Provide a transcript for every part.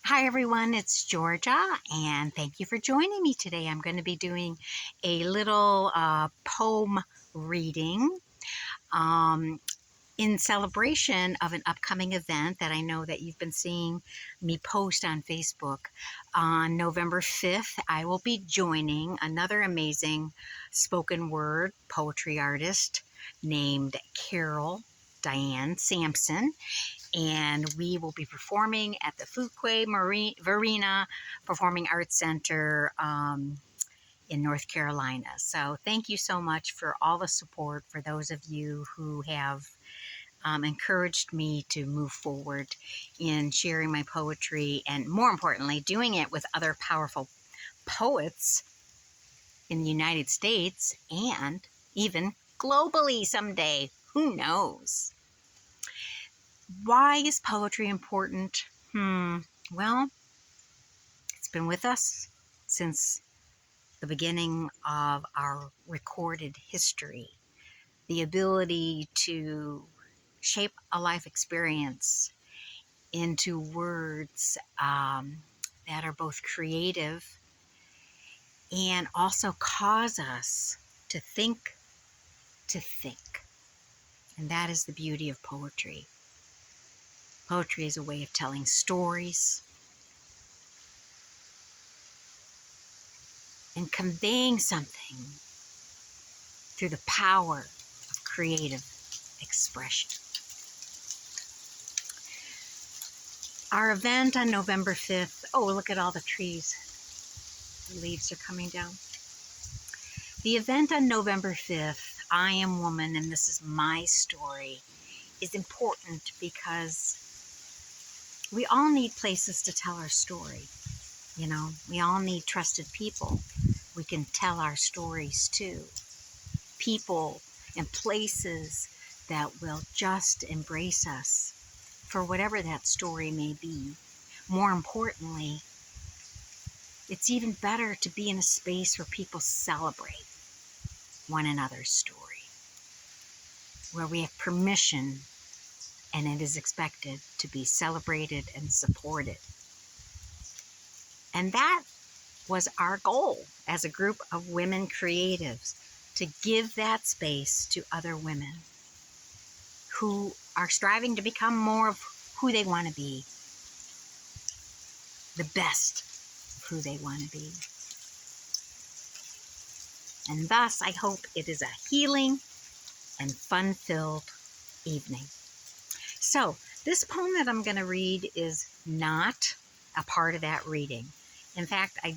Hi everyone, it's Georgia, and thank you for joining me today. I'm going to be doing a little poem reading um, in celebration of an upcoming event that I know that you've been seeing me post on Facebook. On November 5th, I will be joining another amazing spoken word poetry artist named Carol Diane Sampson, and we will be performing at the Fuquay-Varina Performing Arts Center in North Carolina. So thank you so much for all the support for those of you who have encouraged me to move forward in sharing my poetry and, more importantly, doing it with other powerful poets in the United States and even globally someday. Who knows? Why is poetry important? Well, it's been with us since the beginning of our recorded history. The ability to shape a life experience into words that are both creative and also cause us to think to think. And that is the beauty of poetry. Poetry is a way of telling stories and conveying something through the power of creative expression. Our event on November 5th, oh, look at all the trees. The leaves are coming down. The event on November 5th, I Am Woman and This Is My Story, is important because we all need places to tell our story. You know, we all need trusted people we can tell our stories to. People and places that will just embrace us for whatever that story may be. More importantly, it's even better to be in a space where people celebrate one another's story, where we have permission and it is expected to be celebrated and supported. And that was our goal as a group of women creatives, to give that space to other women who are striving to become more of who they want to be, the best of who they want to be. And thus, I hope it is a healing and fun-filled evening. So, this poem that I'm going to read is not a part of that reading. In fact, I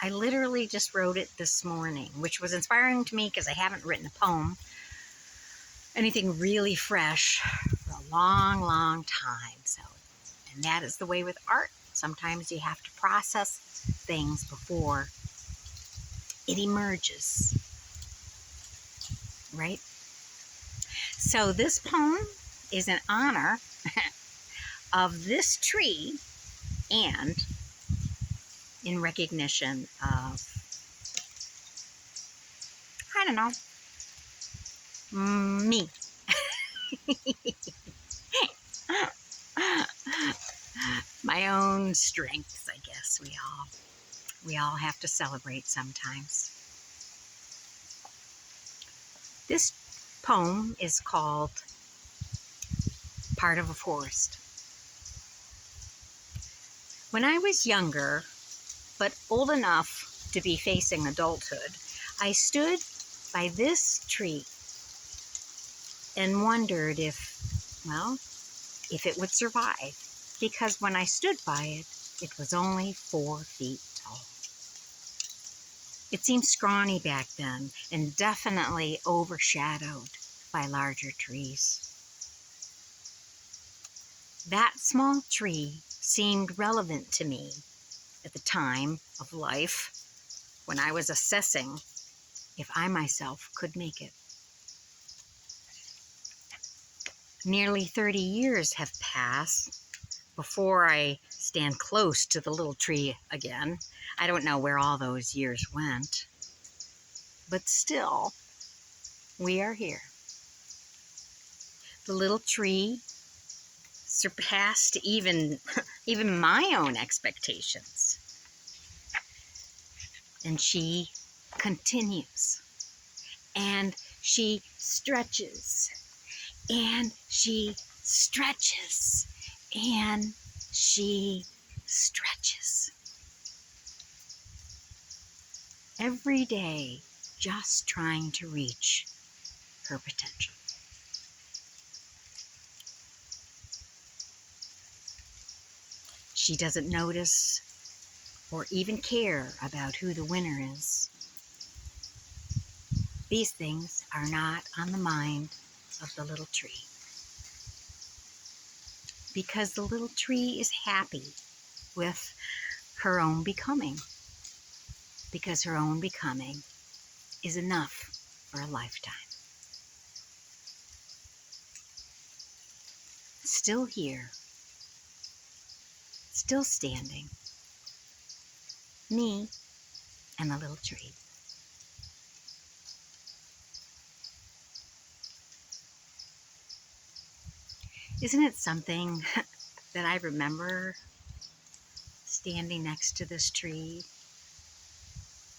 literally just wrote it this morning, which was inspiring to me because I haven't written a poem, anything really fresh, for a long, long time. So, and that is the way with art. Sometimes you have to process things before it emerges, right? So this poem is in honor of this tree and in recognition of, I don't know, me. My own strengths, I guess. We all have to celebrate sometimes. This poem is called Part of a Forest. When I was younger, but old enough to be facing adulthood, I stood by this tree and wondered if it would survive, because when I stood by it, it was only 4 feet tall. It seemed scrawny back then and definitely overshadowed by larger trees. That small tree seemed relevant to me at the time of life when I was assessing if I myself could make it. Nearly 30 years have passed before I stand close to the little tree again. I don't know where all those years went, but still, we are here. The little tree surpassed even my own expectations. And she continues, and she stretches, and she stretches, and she stretches. Every day, just trying to reach her potential. She doesn't notice or even care about who the winner is. These things are not on the mind of the little tree, because the little tree is happy with her own becoming, because her own becoming is enough for a lifetime. Still here, still standing, me and the little tree. Isn't it something that I remember standing next to this tree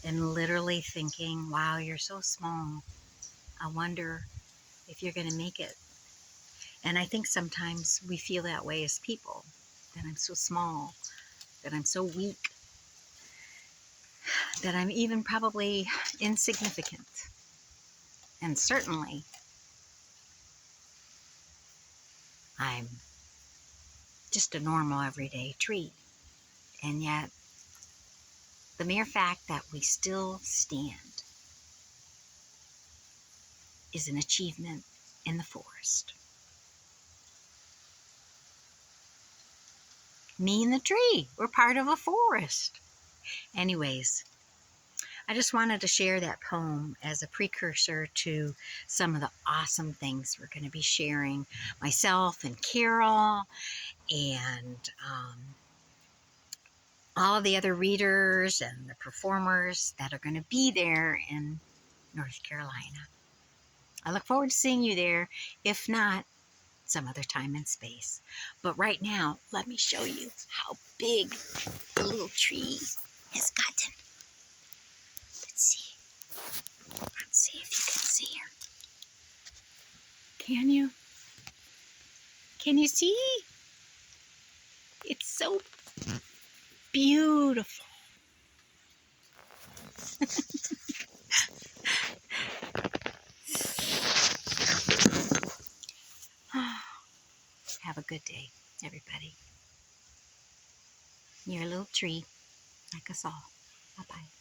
and literally thinking, wow, you're so small. I wonder if you're going to make it. And I think sometimes we feel that way as people, that I'm so small, that I'm so weak, that I'm even probably insignificant. And certainly, I'm just a normal everyday tree. And yet, the mere fact that we still stand is an achievement in the forest. Me and the tree, we're part of a forest. Anyways, I just wanted to share that poem as a precursor to some of the awesome things we're going to be sharing, myself and Carol, and all of the other readers and the performers that are going to be there in North Carolina. I look forward to seeing you there, if not some other time and space. But right now, let me show you how big the little tree has gotten. Let's see if you can see her. Can you? Can you see? It's so beautiful. Have a good day, everybody. You're a little tree like us all. Bye-bye.